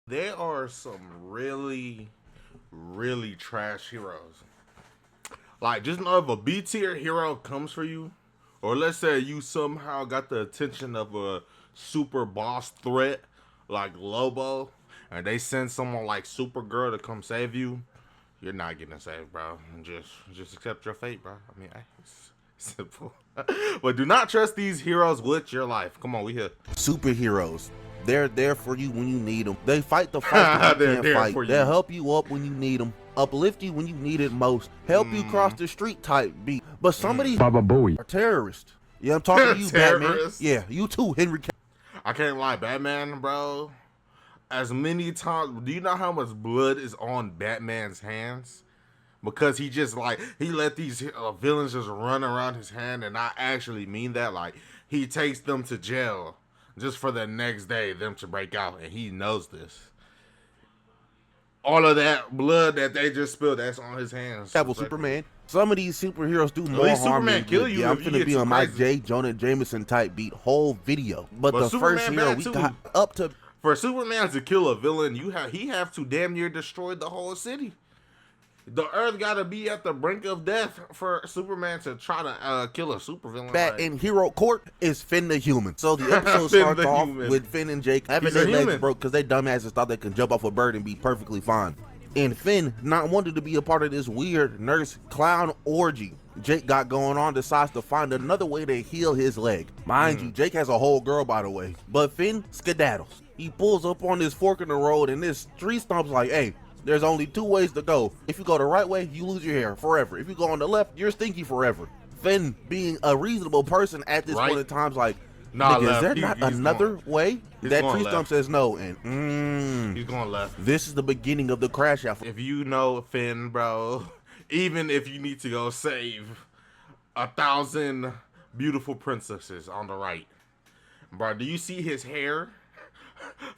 There are some really, really trash heroes. Like, just know if a B tier hero comes for you, or let's say you somehow got the attention of a super boss threat like Lobo, and they send someone like Supergirl to come save you, you're not getting saved, bro. Just accept your fate, bro. I mean, it's simple. But do not trust these heroes with your life. Come on, we here. Superheroes. They're there for you when you need them. They fight the fight that you can't fight. They'll help you up when you need them. Uplift you when you need it most. Help you cross the street type beat. But some of these are terrorists. Yeah, I'm talking to you, Batman. Yeah, you too, Henry. I can't lie, Batman, bro. As many times, do you know how much blood is on Batman's hands? Because he just he let these villains just run around his hand, and I actually mean that. Like, he takes them to jail just for the next day them to break out, and he knows this. All of that blood that they just spilled, that's on his hands. Superman. Some of these superheroes do more harm Superman than kill you. Yeah, I'm finna be on my J. Jonah Jameson type beat whole video. But the Superman first hero we got up to. For Superman to kill a villain, he have to damn near destroy the whole city. The Earth gotta be at the brink of death for Superman to try to kill a supervillain. Bat in Hero Court is Finn the Human. So the episode starts off with Finn and Jake having their legs broke because they dumbasses thought they could jump off a bird and be perfectly fine. And Finn, not wanting to be a part of this weird nurse clown orgy Jake got going on, decides to find another way to heal his leg. Mind you, Jake has a whole girl, by the way. But Finn skedaddles. He pulls up on this fork in the road, and this tree stump's like, hey, there's only two ways to go. If you go the right way, you lose your hair forever. If you go on the left, you're stinky forever. Finn, being a reasonable person at this point in time, is like, is there not another way? That tree stump says no, and he's going left. This is the beginning of the crash out. If you know Finn, bro, even if you need to go save 1,000 beautiful princesses on the right, bro, do you see his hair?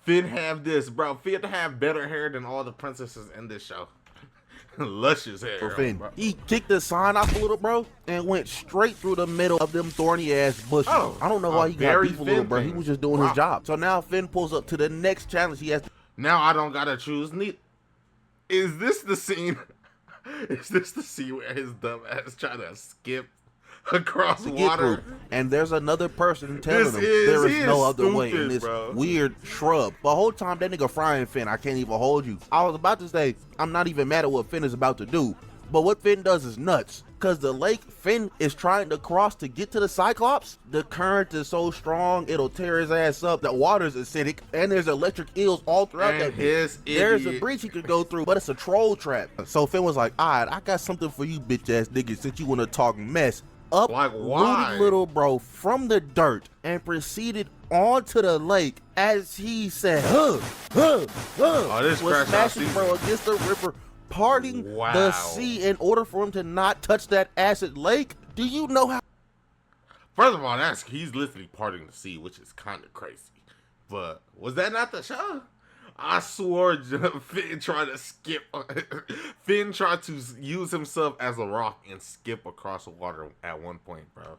Finn have this, bro. Finn have better hair than all the princesses in this show. Luscious hair. For Finn, he kicked the sign off a little, bro, and went straight through the middle of them thorny ass bushes. I don't know why he got beef a little, bro. He was just doing his job. So now Finn pulls up to the next challenge he has. Now I don't gotta choose. Is this the scene? Is this the scene where his dumb ass trying to skip across water? And there's another person telling him there is no other way in this weird shrub. The whole time that nigga frying Finn, I can't even hold you. I was about to say, I'm not even mad at what Finn is about to do. But what Finn does is nuts. Because the lake Finn is trying to cross to get to the Cyclops, the current is so strong, it'll tear his ass up. The water's acidic, and there's electric eels all throughout that bitch. There's a bridge he could go through, but it's a troll trap. So Finn was like, all right, I got something for you bitch ass niggas since you want to talk mess. Up little bro from the dirt and proceeded onto the lake as he said, was smashing bro against the river, parting the sea in order for him to not touch that acid lake. Do you know how? First of all, he's literally parting the sea, which is kind of crazy. But was that not the show? I swore Finn tried to skip. Finn tried to use himself as a rock and skip across the water at one point, bro.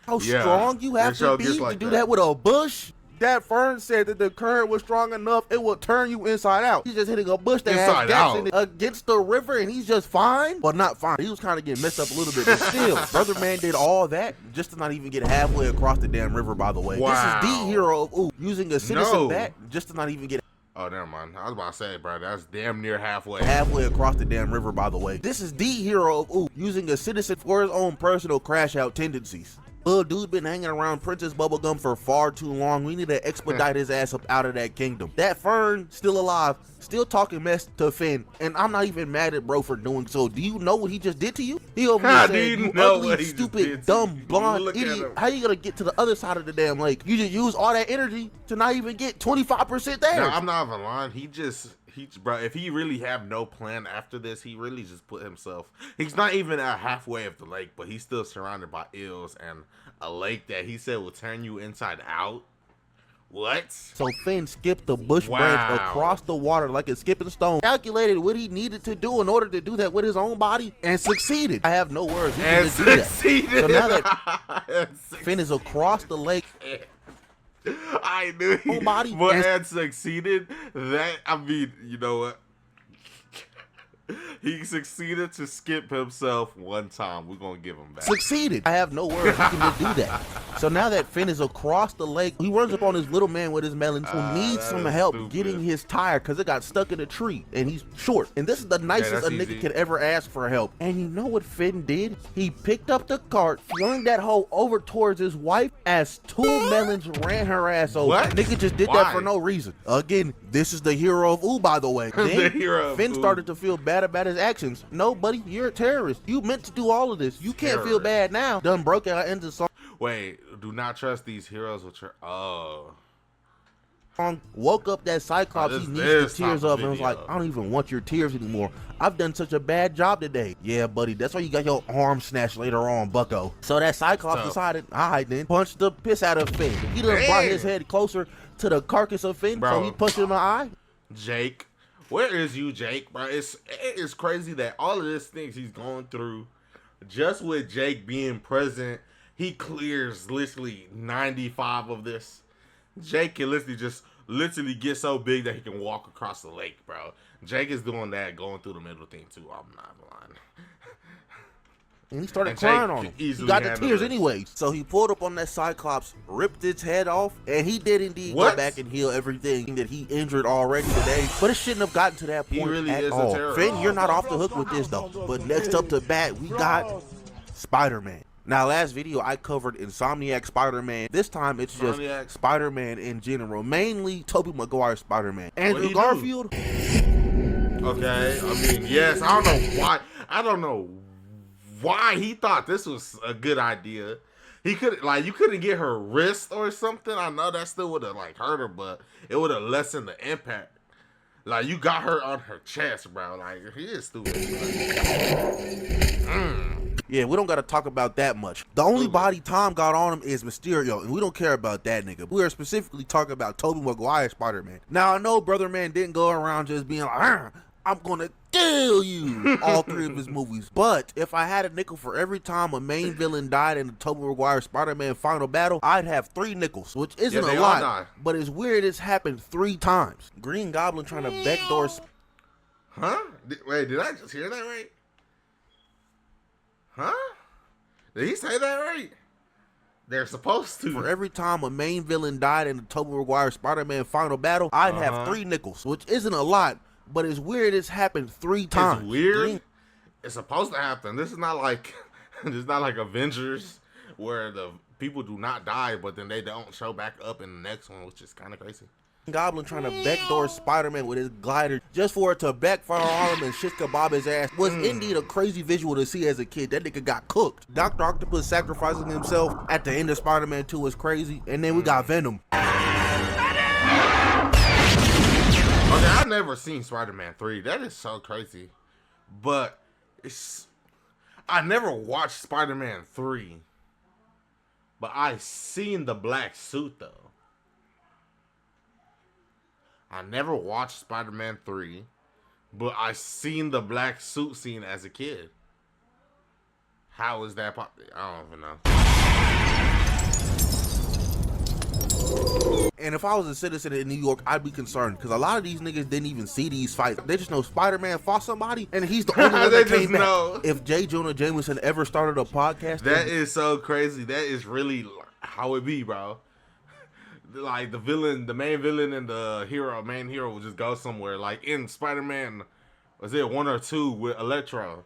How strong you have to be to do that with a bush? That Fern said that the current was strong enough, it will turn you inside out. He's just hitting a bush that has gaps in it against the river, and he's just fine. Well, not fine. He was kind of getting messed up a little bit, but still, Brother Man did all that just to not even get halfway across the damn river, by the way. This is the hero of using a citizen bat just to not even get. Oh, never mind. I was about to say, bro, that's damn near halfway. Halfway across the damn river, by the way. This is the hero of using a citizen for his own personal crash out tendencies. Little dude been hanging around Princess Bubblegum for far too long. We need to expedite his ass up out of that kingdom. That Fern, still alive, still talking mess to Finn, and I'm not even mad at bro for doing so. Do you know what he just did to you? He over there said, you ugly, stupid, dumb, blonde idiot. How you gonna get to the other side of the damn lake? You just use all that energy to not even get 25% there. No, I'm not even lying. Bro, if he really have no plan after this, he really just put himself. He's not even at halfway of the lake, but he's still surrounded by eels and a lake that he said will turn you inside out. What? So Finn skipped the bush branch across the water like a skipping stone. Calculated what he needed to do in order to do that with his own body and succeeded. I have no words. And succeeded. So now that Finn is across the lake. I knew he body but had succeeded. That I mean, you know what? He succeeded to skip himself one time. We're gonna give him that. Succeeded. I have no words. He can just do that. So now that Finn is across the lake, he runs up on his little man with his melon who needs some help getting his tire because it got stuck in a tree and he's short. And this is the nicest a nigga could ever ask for help. And you know what Finn did? He picked up the cart, flung that hoe over towards his wife as two melons ran her ass over. What? Nigga just did that for no reason. Again, this is the hero of Ooh, by the way. Then the hero of Finn Ooh. started to feel bad about his actions. No, buddy, you're a terrorist. You meant to do all of this. You can't feel bad now. Done broke out into song. Wait, do not trust these heroes with your Woke up that Cyclops, he needs the tears up and was like, I don't even want your tears anymore. I've done such a bad job today. Yeah, buddy, that's why you got your arm snatched later on, bucko. So that Cyclops decided, all right then, punched the piss out of Finn. He done brought his head closer to the carcass of Finn, so he punched him in the eye. Jake, where is you, Jake, bro? It's crazy that all of these things he's going through, just with Jake being present, he clears literally 95 of this. Jake can literally get so big that he can walk across the lake, bro. Jake is doing that, going through the middle thing too. I'm not lying. And he started crying on him. He got the tears anyways. So he pulled up on that Cyclops, ripped its head off, and he did indeed go back and heal everything that he injured already today. But it shouldn't have gotten to that point at all. Finn, you're not off the hook with this though. But next up to bat, we got Spider-Man. Now, last video I covered Insomniac Spider-Man. This time it's just Spider-Man in general, mainly Tobey Maguire Spider-Man. Andrew Garfield. Okay, I mean, yes, I don't know why he thought this was a good idea. He could you couldn't get her wrist or something. I know that still would have hurt her, but it would have lessened the impact. Like, you got her on her chest, bro. Like, he is stupid. Yeah, we don't got to talk about that much. The only body Tom got on him is Mysterio, and we don't care about that nigga. We are specifically talking about Tobey Maguire Spider-Man. Now, I know Brother Man didn't go around just being like, I'm gonna kill you, all three of his movies. But if I had a nickel for every time a main villain died in the Tobey Maguire Spider-Man final battle, I'd have 3 nickels, which isn't a lot, but it's weird it's happened 3 times. Green Goblin trying to backdoor... Huh? Wait, did I just hear that right? Huh? Did he say that right? They're supposed to. For every time a main villain died in the Tobey Maguire Spider-Man final battle, I'd have 3 nickels, which isn't a lot, but it's weird it's happened 3 times. It's weird? It's supposed to happen. This is not like Avengers, where the people do not die, but then they don't show back up in the next one, which is kind of crazy. Goblin trying to backdoor Spider-Man with his glider just for it to backfire on him and shit kebab his ass was indeed a crazy visual to see as a kid. That nigga got cooked. Dr. Octopus sacrificing himself at the end of Spider-Man 2 was crazy. And then we got Venom. Okay, I've never seen Spider-Man 3. That is so crazy. But I never watched Spider-Man 3. But I seen the black suit though. I never watched Spider-Man 3, but I seen the black suit scene as a kid. How is that I don't even know. And if I was a citizen in New York, I'd be concerned because a lot of these niggas didn't even see these fights. They just know Spider-Man fought somebody, and he's the only one that came back. If J. Jonah Jameson ever started a podcast, that is so crazy. That is really how it be, bro. Like the main villain and the main hero will just go somewhere. Like in Spider-Man, was it 1 or 2 with Electro?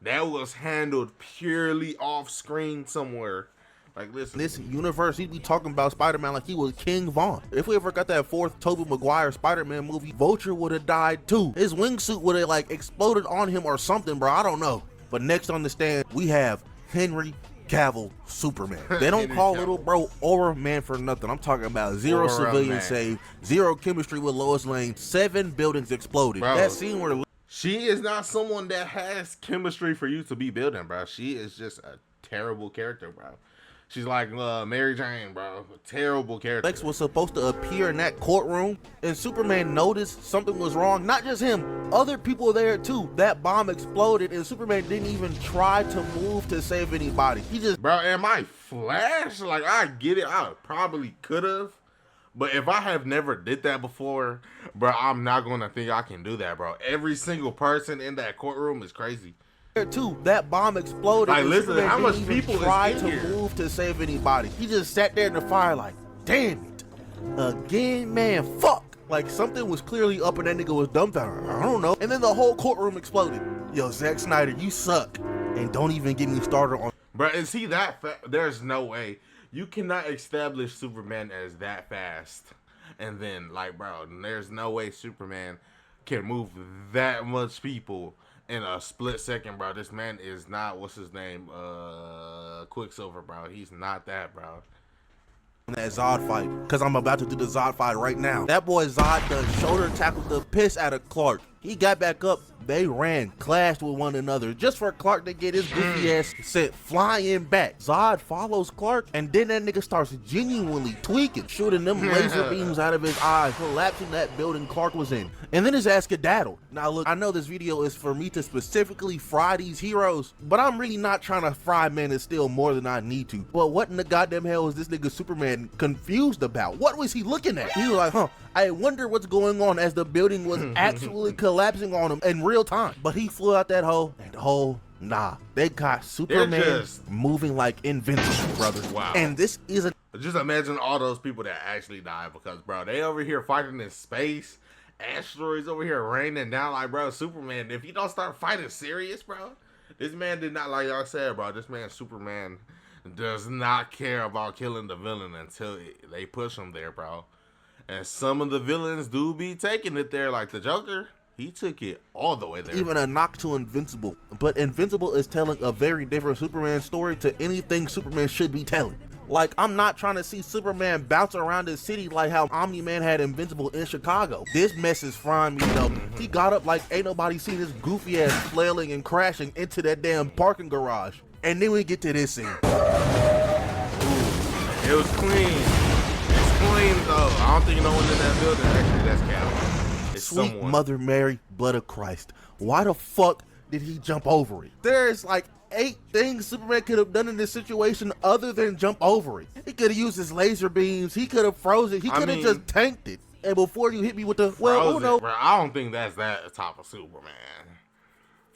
That was handled purely off screen somewhere. Like this universe, he'd be talking about Spider-Man like he was King Von. If we ever got that 4th Tobey Maguire Spider-Man movie, Vulture would have died too. His wingsuit would have exploded on him or something, bro. I don't know. But next on the stand, we have Henry Cavill Superman. They don't call little bro Aura Man for nothing. I'm talking about 0 civilians saved, 0 chemistry with Lois Lane, 7 buildings exploded. Bro, that scene where she is not someone that has chemistry for you to be building, bro. She is just a terrible character, bro. She's like Mary Jane, bro. Terrible character. Lex was supposed to appear in that courtroom, and Superman noticed something was wrong. Not just him, other people there too. That bomb exploded, and Superman didn't even try to move to save anybody. He just, bro, am I Flash? Like, I get it. I probably could have. But if I have never did that before, bro, I'm not going to think I can do that, bro. Every single person in that courtroom is crazy. Too, that bomb exploded. Like, listen, how much people tried to move to save anybody. He just sat there in the fire like, damn it, again, man, fuck. Like, something was clearly up and that nigga was dumbfounded. I don't know. And then the whole courtroom exploded. Yo, Zack Snyder, you suck. And don't even get me started on. Bro, and see that? There's no way. You cannot establish Superman as that fast. And then, like, bro, there's no way Superman can move that much people in a split second, bro. This man is not, what's his name? Quicksilver, bro. He's not that, bro. That Zod fight, because I'm about to do the Zod fight right now. That boy Zod done shoulder tackled the piss out of Clark. He got back up, they ran, clashed with one another, just for Clark to get his goofy ass sent flying back. Zod follows Clark, and then that nigga starts genuinely tweaking, shooting them laser beams out of his eyes, collapsing that building Clark was in. And then his ass skedaddled. Now look, I know this video is for me to specifically fry these heroes, but I'm really not trying to fry Man of Steel more than I need to. But what in the goddamn hell is this nigga Superman confused about? What was he looking at? He was like, huh, I wonder what's going on, as the building was absolutely collapsing on him in real time. But he flew out that hole, and nah, they got Superman moving like invincible, brother. Wow. And this is a, just imagine all those people that actually died, because, bro, they over here fighting in space, asteroids over here raining down. Like, bro, Superman, if you don't start fighting serious, bro, this man did not, like y'all said, bro, this man Superman does not care about killing the villain until they push him there, bro. And some of the villains do be taking it there, like the Joker. He took it all the way there. Even a knock to Invincible. But Invincible is telling a very different Superman story to anything Superman should be telling. Like, I'm not trying to see Superman bounce around the city like how Omni-Man had Invincible in Chicago. This mess is frying me though. He got up like ain't nobody seen this goofy ass flailing and crashing into that damn parking garage. And then we get to this scene. It was clean. Clean though. I don't think no one in that building. Actually, that's Cal. It's Sweet someone. Mother Mary, blood of Christ. Why the fuck did he jump over it? There's like 8 things Superman could have done in this situation other than jump over it. He could have used his laser beams. He could have frozen. He could have just tanked it. And before you hit me with the, well, bro, I don't think that's that top of Superman.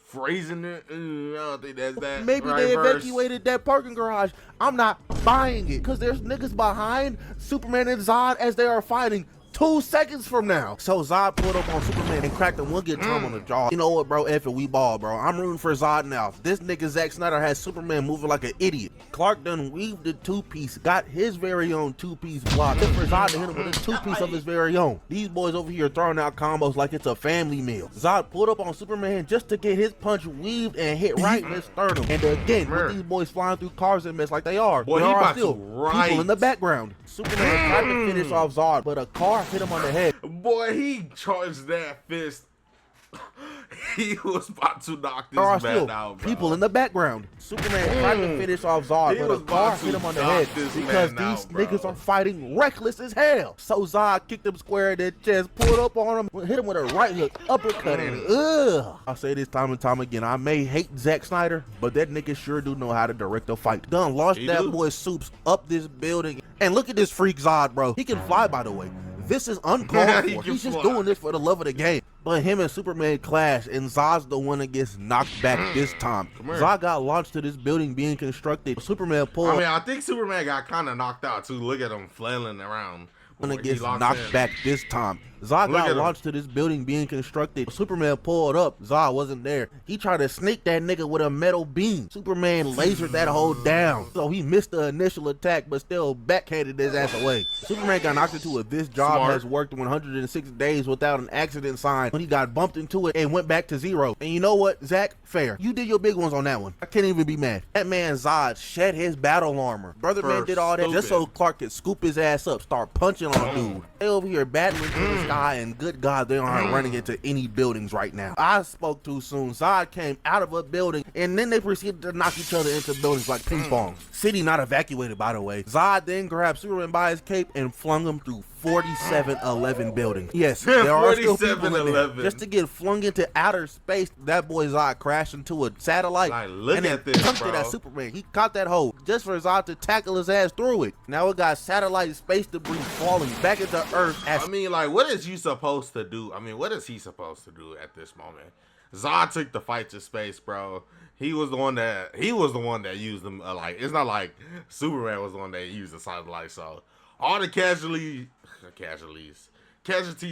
Phrasing it, I don't think that's that. Maybe they evacuated that parking garage. I'm not buying it, because there's niggas behind Superman and Zod as they are fighting 2 seconds from now. So Zod pulled up on Superman and cracked him one good time on the jaw. You know what, bro? F it, we ball, bro. I'm rooting for Zod now. This nigga Zack Snyder has Superman moving like an idiot. Clark done weaved the 2-piece, got his very own 2-piece block. Just for Zod to hit him with a 2-piece of his very own. These boys over here throwing out combos like it's a family meal. Zod pulled up on Superman just to get his punch weaved and hit right in his sternum. And again, with these boys flying through cars and mess like they are, boy, there are still people in the background. Superman tried to finish off Zod, but a car hit him on the head. Boy, he charged that fist. He was about to knock this man out, bro. People in the background. Superman tried to finish off Zod, but a car hit him on the head because these niggas are fighting reckless as hell. So Zod kicked him square in the chest, pulled up on him, hit him with a right hook, uppercut, and I say this time and time again, I may hate Zack Snyder, but that nigga sure do know how to direct a fight. Done launched that boy Soups up this building, and look at this freak Zod, bro. He can fly, by the way. This is uncalled for. He's just doing this for the love of the game. But him and Superman clash, and Zod's the one that gets knocked back this time. Zod got launched to this building being constructed. Superman pulled. I mean, I think Superman got kind of knocked out too. Look at him flailing around. When it gets knocked back this time. Zod got launched to this building being constructed. Superman pulled up. Zod wasn't there. He tried to sneak that nigga with a metal beam. Superman lasered that hole down. So he missed the initial attack, but still backhanded his ass away. Superman got knocked into it. This job has worked 106 days without an accident sign when he got bumped into it and went back to 0. And you know what, Zach? Fair. You did your big ones on that one. I can't even be mad. That man Zod shed his battle armor. Brother man did all that just so Clark could scoop his ass up, start punching shit on dude. They over here battling to the sky, and good God, they aren't running into any buildings right now. I spoke too soon. Zod came out of a building, and then they proceeded to knock each other into buildings like ping pong. City not evacuated, by the way. Zod then grabbed Superman by his cape and flung him through 4711 buildings. Yes, there are still people in there. Just to get flung into outer space, that boy Zod crashed into a satellite. Like, look and at this, jumped bro. at Superman. He caught that hole just for Zod to tackle his ass through it. Now it got satellite space debris falling back into Earth. I mean, like, what is you supposed to do? I mean, what is he supposed to do at this moment? Zod took the fight to space, bro. He was the one that used them. It's not like Superman was the one that used the satellite. So all the casualties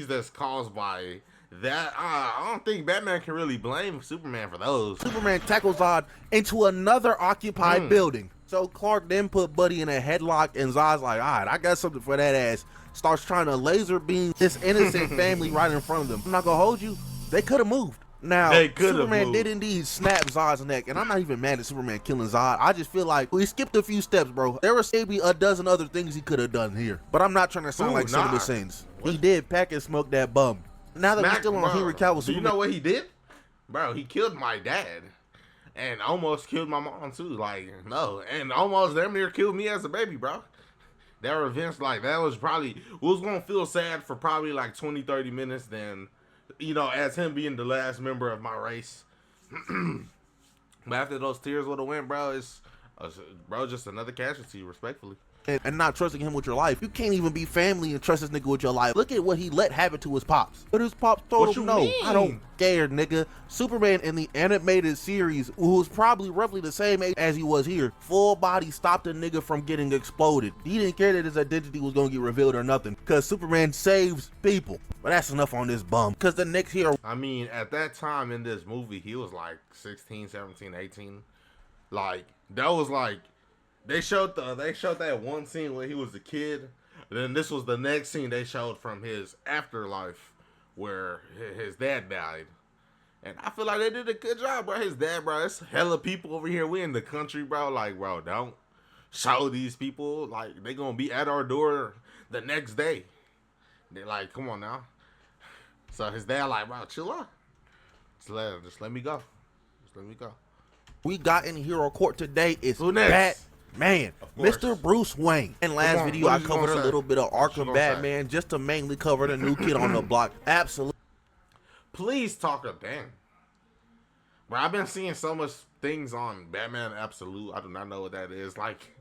that's caused by that, I don't think Batman can really blame Superman for those. Superman tackles Zod into another occupied building. So Clark then put Buddy in a headlock, and Zod's like, all right, I got something for that ass. Starts trying to laser beam this innocent family right in front of them. I'm not gonna hold you. They could have moved. Now, Superman did indeed snap Zod's neck, and I'm not even mad at Superman killing Zod. I just feel like we skipped a few steps, bro. There was maybe a dozen other things he could have done here, but I'm not trying to sound like Cinema Sins. He did pack and smoke that bum. Now that we're still on Henry Cavill, do you know what he did? Bro, he killed my dad, and almost killed my mom too. Like, no, and almost damn near killed me as a baby, bro. That revenge, like, that was probably, we was gonna feel sad for probably like 20-30 minutes, then, you know, as him being the last member of my race. But after those tears would have went, bro, it's just another casualty, respectfully. And not trusting him with your life. You can't even be family and trust this nigga with your life. Look at what he let happen to his pops. But his pops told him, no, I don't care, nigga. Superman in the animated series, who was probably roughly the same age as he was here, full body stopped a nigga from getting exploded. He didn't care that his identity was gonna get revealed or nothing, because Superman saves people. But that's enough on this bum, because the next hero. I mean, at that time in this movie, he was like 16, 17, 18. Like, that was like, They showed that one scene where he was a kid. Then this was the next scene they showed from his afterlife where his dad died. And I feel like they did a good job, bro. His dad, bro, it's hella people over here. We in the country, bro. Like, bro, don't show these people. Like, they gonna be at our door the next day. They're like, come on now. So his dad like, bro, chill out. Just let me go. Just let me go. We got in Hero Court today is Batman, Mr. Bruce Wayne. In last video, I covered a little bit of Arkham Batman just to mainly cover the new kid on the block. Absolutely. Please talk of damn. Bro, I've been seeing so much things on Batman Absolute. I do not know what that is. Like,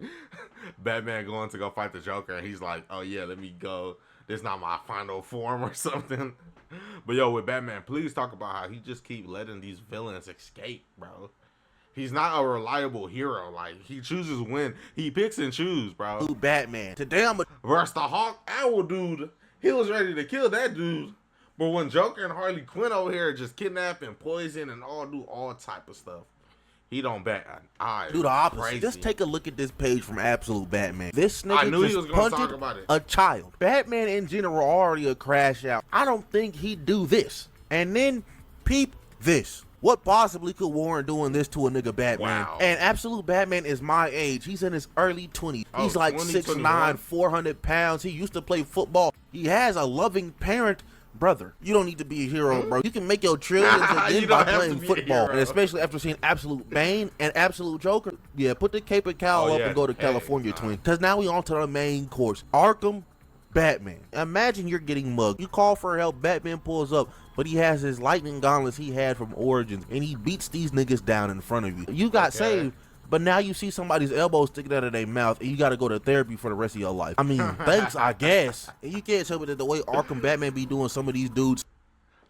Batman going to go fight the Joker, and he's like, oh yeah, let me go. This is not my final form or something. But yo, with Batman, please talk about how he just keep letting these villains escape, bro. He's not a reliable hero. Like, he chooses when. He picks and chooses, bro. Batman. Today I'm versus the Hawk Owl dude. He was ready to kill that dude. But when Joker and Harley Quinn over here just kidnap and poison and do all type of stuff, he don't bat an eye. Do the opposite. Crazy. Just take a look at this page from Absolute Batman. This nigga just punted a child. Batman in general already a crash out. I don't think he'd do this. And then peep this. What possibly could warrant doing this to a nigga Batman? Wow. And Absolute Batman is my age. He's in his early 20s. He's like 6'9", 400 pounds. He used to play football. He has a loving parent. Brother, you don't need to be a hero, bro. You can make your trillions again by playing football. And especially after seeing Absolute Bane and Absolute Joker. Yeah, put the cape and cowl up and go to California, twin. Because now we on to the main course. Arkham Batman. Imagine you're getting mugged. You call for help, Batman pulls up, but he has his lightning gauntlets he had from Origins, and he beats these niggas down in front of you. You got saved, but now you see somebody's elbow sticking out of their mouth, and you got to go to therapy for the rest of your life. I mean, thanks, I guess. And you can't tell me that the way Arkham Batman be doing some of these dudes.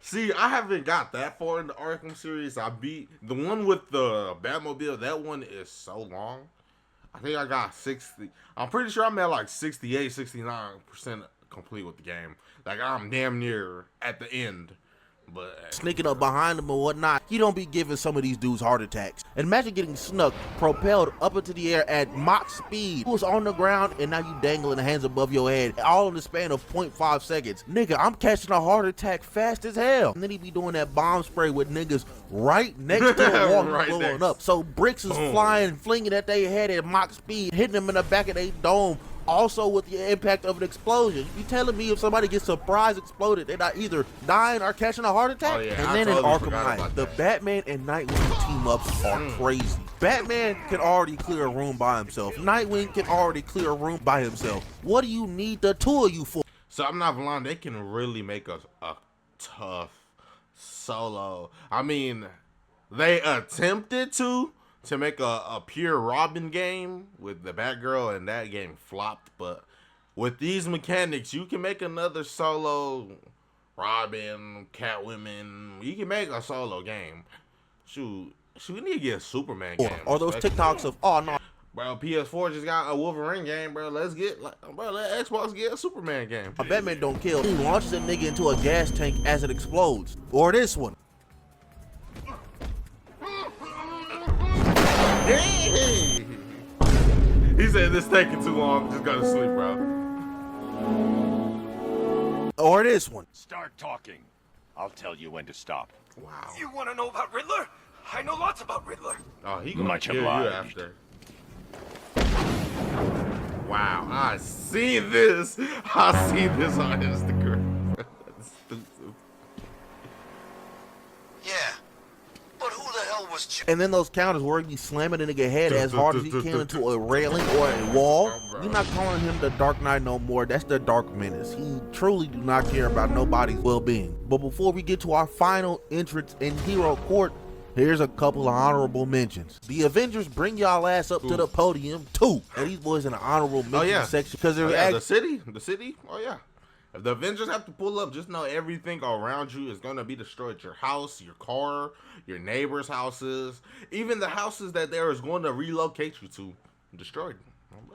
See, I haven't got that far in the Arkham series. I beat the one with the Batmobile. That one is so long. I think I got 60. I'm pretty sure I'm at like 68, 69% complete with the game. Like, I'm damn near at the end. But sneaking up behind them or whatnot, you don't be giving some of these dudes heart attacks. And imagine getting snuck, propelled up into the air at Mach speed. You was on the ground and now you dangling the hands above your head, all in the span of 0.5 seconds. Nigga, I'm catching a heart attack fast as hell. And then he be doing that bomb spray with niggas right next to the wall blowing up. So bricks is flying, flinging at their head at Mach speed, hitting them in the back of their dome, Also with the impact of an explosion. You telling me if somebody gets surprise exploded, they're not either dying or catching a heart attack? Oh, yeah, And then in totally Arkham Knight, the that. Batman and Nightwing team-ups are crazy. Batman can already clear a room by himself. Nightwing can already clear a room by himself. What do you need the two of you for? So I'm not lying, they can really make a tough solo. I mean, they attempted to make a pure Robin game with the Batgirl, and that game flopped. But with these mechanics, you can make another solo Robin, Catwoman. You can make a solo game. Shoot, we need to get a Superman game. Or those TikToks of, oh no. Bro, PS4 just got a Wolverine game, bro. Let Xbox get a Superman game. A Batman don't kill. He launches a nigga into a gas tank as it explodes. Or this one. Hey. He said this taking too long. Just go to sleep, bro. Or this one. Start talking. I'll tell you when to stop. Wow. You want to know about Riddler? I know lots about Riddler. Oh, he gonna Much kill you obliged. after. Wow, I see this. I see this on Instagram. That's stupid. Yeah, but who the hell was Chip? And then those counters where he be slamming a nigga head as hard as he can into a railing or a wall. You're not calling him the Dark Knight no more. That's the Dark Menace. He truly do not care about nobody's well-being. But before we get to our final entrance in Hero Court, here's a couple of honorable mentions. The Avengers bring y'all ass up to the podium too. And these boys in the honorable mention section because they're the city. Oh yeah. If the Avengers have to pull up, just know everything around you is gonna be destroyed. Your house, your car, your neighbors' houses, even the houses that there is going to relocate you to, destroyed.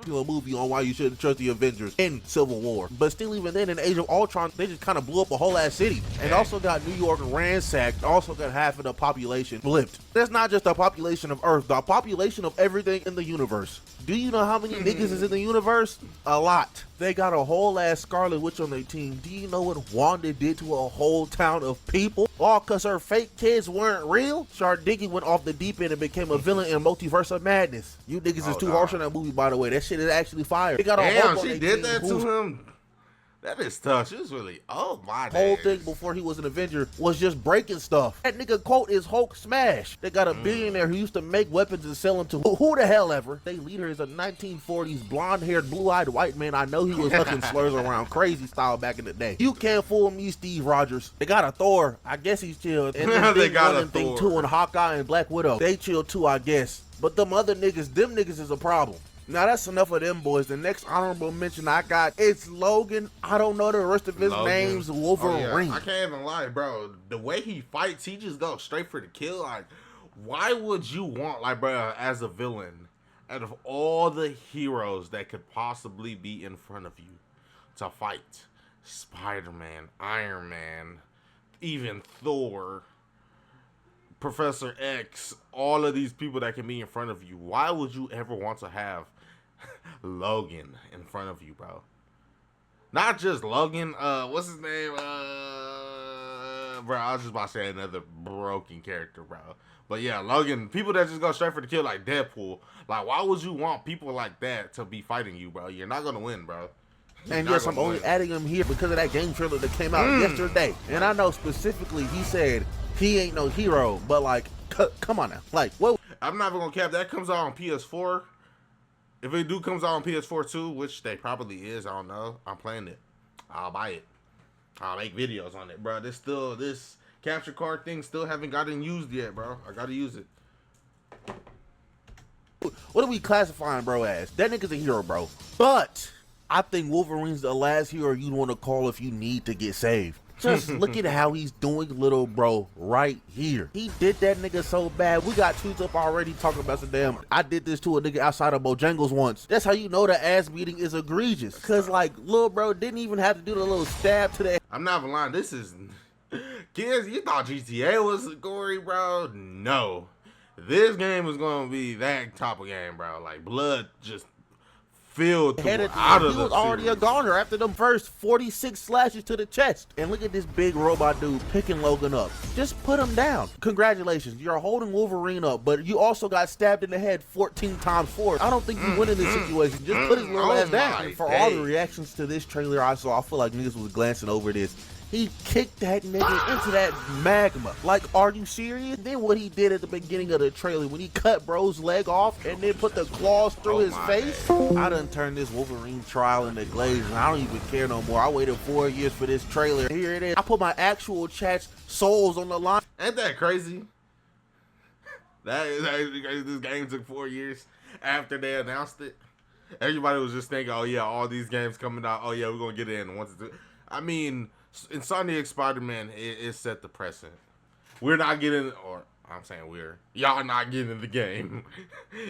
A movie on why you shouldn't trust the Avengers in Civil War. But still, even then, in Age of Ultron, they just kind of blew up a whole ass city. And also got New York ransacked. Also got half of the population flipped. That's not just the population of Earth, the population of everything in the universe. Do you know how many niggas is in the universe? A lot. They got a whole ass Scarlet Witch on their team. Do you know what Wanda did to a whole town of people? All because her fake kids weren't real? Shardiggy went off the deep end and became a villain in Multiverse of Madness. You niggas is too harsh on that movie, by the way. That shit is actually fire. They got a Damn, she did that to him. That is tough. She was really, oh my whole days. thing before he was an Avenger was just breaking stuff. That nigga quote is Hulk smash. They got a billionaire who used to make weapons and sell them to who the hell ever. They leader is a 1940s blonde-haired, blue-eyed white man. I know he was hooking slurs around crazy style back in the day. You can't fool me, Steve Rogers. They got a Thor. I guess he's chilled. And then They got a thing Thor. too, and Hawkeye and Black Widow. They chill too, I guess. But them other niggas, them niggas is a problem. Now that's enough of them boys. The next honorable mention I got, it's Logan. I don't know the rest of his names. Wolverine. Oh, yeah. I can't even lie, bro. The way he fights, he just goes straight for the kill. Like, why would you want, like, bro, as a villain, out of all the heroes that could possibly be in front of you to fight, Spider-Man, Iron Man, even Thor, Professor X, all of these people that can be in front of you, why would you ever want to have Logan in front of you, bro? Not just Logan, what's his name? Bro, I was just about to say another broken character, bro. But yeah, Logan, people that just go straight for the kill like Deadpool. Like, why would you want people like that to be fighting you, bro? You're not gonna win, bro. And yes, I'm only adding him here because of that game trailer that came out yesterday. And I know specifically he said he ain't no hero, but like, come on now. Like, what? I'm not even gonna cap. That comes out on PS4. If it comes out on PS4 too, which they probably is, I don't know. I'm playing it. I'll buy it. I'll make videos on it, bro. This capture card thing still haven't gotten used yet, bro. I gotta use it. What are we classifying bro as? That nigga's a hero, bro. But I think Wolverine's the last hero you'd want to call if you need to get saved. Just look at how he's doing little bro right here. He did that nigga so bad. We got tweets up already talking about some damn, I did this to a nigga outside of Bojangles once. That's how you know the ass beating is egregious. Cause like, little bro didn't even have to do the little stab to the. I'm not even lying. This is, kids, you thought GTA was gory, bro? No. This game is gonna be that type of game, bro. Like, blood just feel Headed throughout he of the was already series. a goner after them first 46 slashes to the chest. And look at this big robot dude picking Logan up. Just put him down. Congratulations, you're holding Wolverine up, but you also got stabbed in the head 14 times for it. I don't think you win in this situation. Just put his little ass down. And for all the reactions to this trailer I saw, I feel like niggas was glancing over this. He kicked that nigga into that magma. Like, are you serious? Then what he did at the beginning of the trailer, when he cut bro's leg off and then put the claws through his face. I done turned this Wolverine trial into glaze, and I don't even care no more. I waited 4 years for this trailer. Here it is. I put my actual chat's souls on the line. Ain't that crazy? That is actually crazy. This game took 4 years after they announced it. Everybody was just thinking, oh yeah, all these games coming out. Oh yeah, we're gonna get it in once. I mean, Insomniac Spider-Man it set the precedent. We're not getting, or I'm saying y'all not getting the game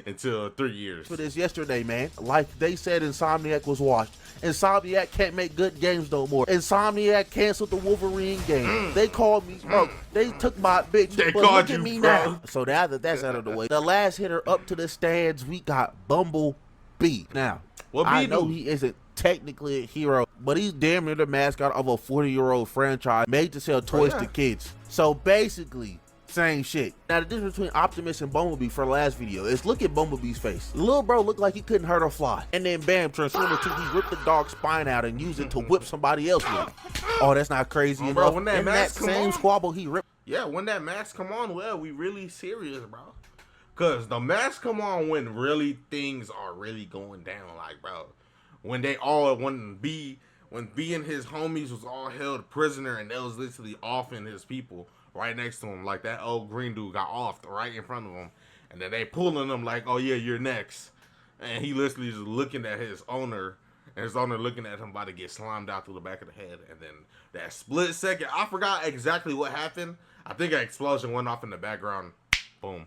until 3 years. For this yesterday, man. Like they said, Insomniac was washed. Insomniac can't make good games no more. Insomniac canceled the Wolverine game. They called me broke. They took my bitch. They but called look you at me broke. now. So now that that's out of the way, the last hitter up to the stands, we got Bumblebee. Now, What I B know do? he isn't technically a hero, but he's damn near the mascot of a 40-year-old franchise made to sell toys to kids. So basically, same shit. Now the difference between Optimus and Bumblebee for the last video is look at Bumblebee's face. The little bro looked like he couldn't hurt a fly. And then bam, Transformer 2, he ripped the dog's spine out and used it to whip somebody else with it. Oh, that's not crazy enough. Bro, when that In that mask come same on- squabble, he ripped. Yeah, when that mask come on, well, we really serious, bro. Cause the mask come on when really things are really going down, like, bro. When B and his homies was all held prisoner and they was literally offing his people right next to him, like that old green dude got offed right in front of him, and then they pulling him like, oh yeah, you're next, and he literally just looking at his owner, and his owner looking at him about to get slimed out through the back of the head, and then that split second, I forgot exactly what happened. I think an explosion went off in the background. Boom.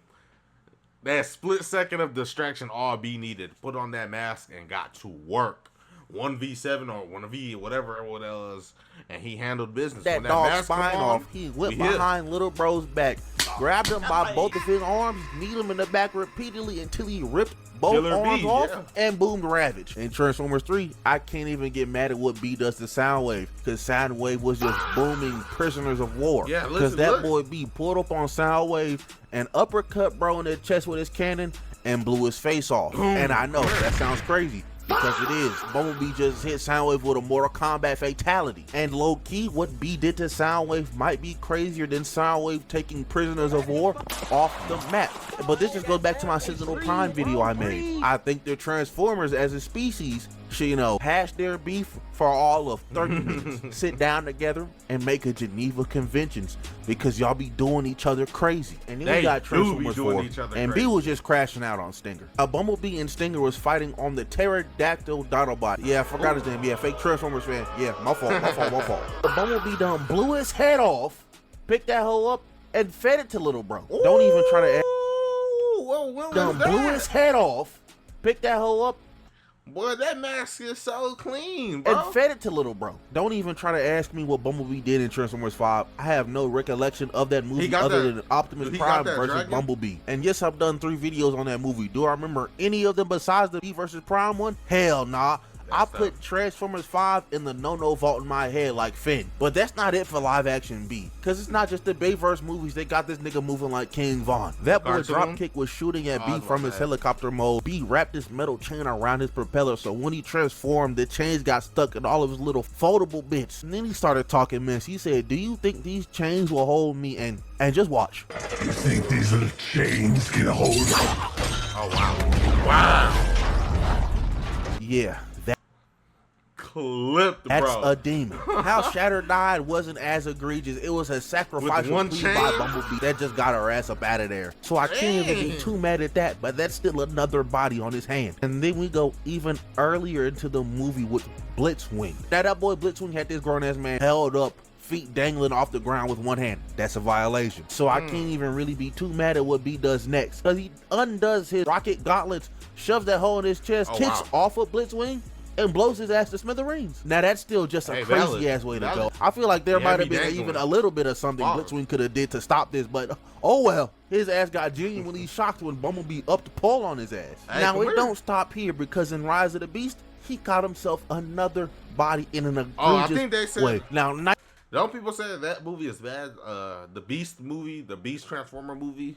That split second of distraction all B needed. Put on that mask and got to work. 1v7 or 1v whatever it was, and he handled business. That When dog's mask come spine on, off. He whipped we hit. behind little bro's back, grabbed him by both of his arms, kneed him in the back repeatedly until he ripped both Killer arms B, off yeah. and boomed Ravage. In Transformers 3, I can't even get mad at what B does to Soundwave, because Soundwave was just booming Prisoners of War. Yeah, because listen, that look. boy B pulled up on Soundwave and uppercut bro in the chest with his cannon and blew his face off. And I know that sounds crazy, because it is. Bumblebee just hit Soundwave with a Mortal Kombat fatality. And low-key, what B did to Soundwave might be crazier than Soundwave taking Prisoners of War off the map. But this just goes back to my Sentinel Prime video I made. I think the Transformers as a species should, hash their beef for all of 30 minutes. Sit down together and make a Geneva Conventions, because y'all be doing each other crazy. And then They we got do be Transformers doing 4, each other and crazy. B was just crashing out on Stinger. Bumblebee and Stinger was fighting on the Pterodactyl Dinobot. Yeah, I forgot his name. Yeah, fake Transformers fan. Yeah, my fault. The Bumblebee done blew his head off, picked that hoe up, and fed it to little bro. Don't even try to. Done blew his head off, picked that hoe up, Boy, that mask is so clean, bro. and fed it to little bro. Don't even try to ask me what Bumblebee did in Transformers 5. I have no recollection of that movie got other that- than Optimus he Prime got that versus dragon? Bumblebee. And yes, I've done 3 videos on that movie. Do I remember any of them besides the B versus Prime one? Hell nah. I put Transformers 5 in the no-no vault in my head like Finn. But that's not it for live action B. Cause it's not just the Bayverse movies, they got this nigga moving like King Von. That boy Cartoon? Dropkick was shooting at Oh, I B was from about his to helicopter mode. B wrapped this metal chain around his propeller, so when he transformed, the chains got stuck in all of his little foldable bits. And then he started talking mess. He said, do you think these chains will hold me? And just watch. You think these little chains can hold me? Oh, wow. Wow. Yeah, Clipped, that's bro. a demon. How Shatter died wasn't as egregious. It was a sacrificial one plea chain? by Bumblebee that just got her ass up out of there. So I can't even be Dang. too mad at that, but that's still another body on his hand. And then we go even earlier into the movie with Blitzwing. Now that boy Blitzwing had this grown ass man held up, feet dangling off the ground with one hand. That's a violation. So I can't even really be too mad at what B does next, because he undoes his rocket gauntlets, shoves that hole in his chest, Oh, kicks wow. off of Blitzwing, and blows his ass to smithereens. Now that's still just a crazy ass way to go. I feel like there might have been even a little bit of something Blitzwing could have did to stop this, but oh well. His ass got genuinely shocked when Bumblebee upped the pole on his ass. Now it don't stop here, because in Rise of the Beast, he got himself another body in an egregious way. Now, don't people say that movie is bad? The Beast movie, the Beast Transformer movie.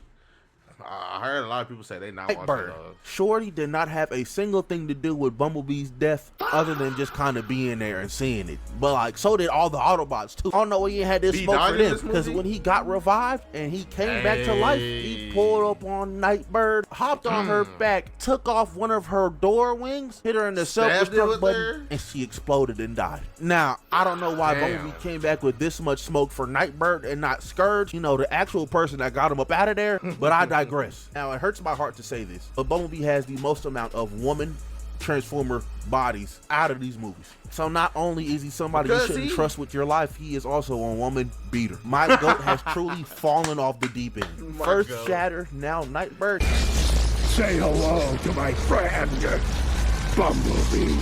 I heard a lot of people say they not watching those. Shorty did not have a single thing to do with Bumblebee's death other than just kind of being there and seeing it. But like, so did all the Autobots too. I don't know why he had this smoke for them, because when he got revived and he came back to life, he pulled up on Nightbird, hopped on her back, took off one of her door wings, hit her in the self-destruct button, and she exploded and died. Now, I don't know why Bumblebee came back with this much smoke for Nightbird and not Scourge, you know, the actual person that got him up out of there, but I digress. Now, it hurts my heart to say this, but Bumblebee has the most amount of woman Transformer bodies out of these movies. So not only is he somebody you shouldn't trust with your life, he is also a woman beater. My goat has truly fallen off the deep end. First Shatter, now Nightbird. Say hello to my friend, Bumblebee.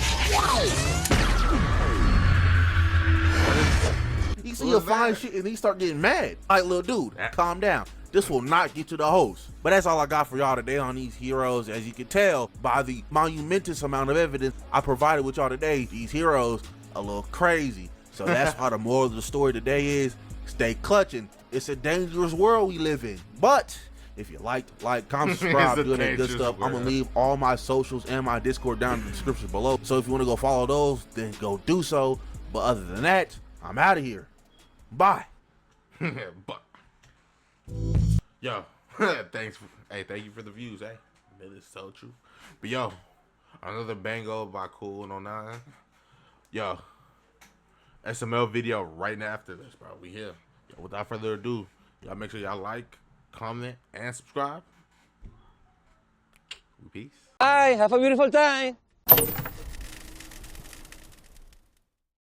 You see a fine shit and he start getting mad. Like, little dude, calm down. This will not get you the host. But that's all I got for y'all today on these heroes. As you can tell by the monumentous amount of evidence I provided with y'all today, these heroes a little crazy. So that's why the moral of the story today is stay clutching. It's a dangerous world we live in. But if you like, comment, subscribe, doing that good stuff. I'm gonna leave all my socials and my Discord down in the description below. So if you want to go follow those, then go do so. But other than that, I'm out of here. Bye. Yo, thank you for the views, That is so true. But yo, another bango by Cool 109. Yo, SML video right now after this, bro. We here. Yo, without further ado, y'all make sure y'all like, comment, and subscribe. Peace. Bye. Have a beautiful time.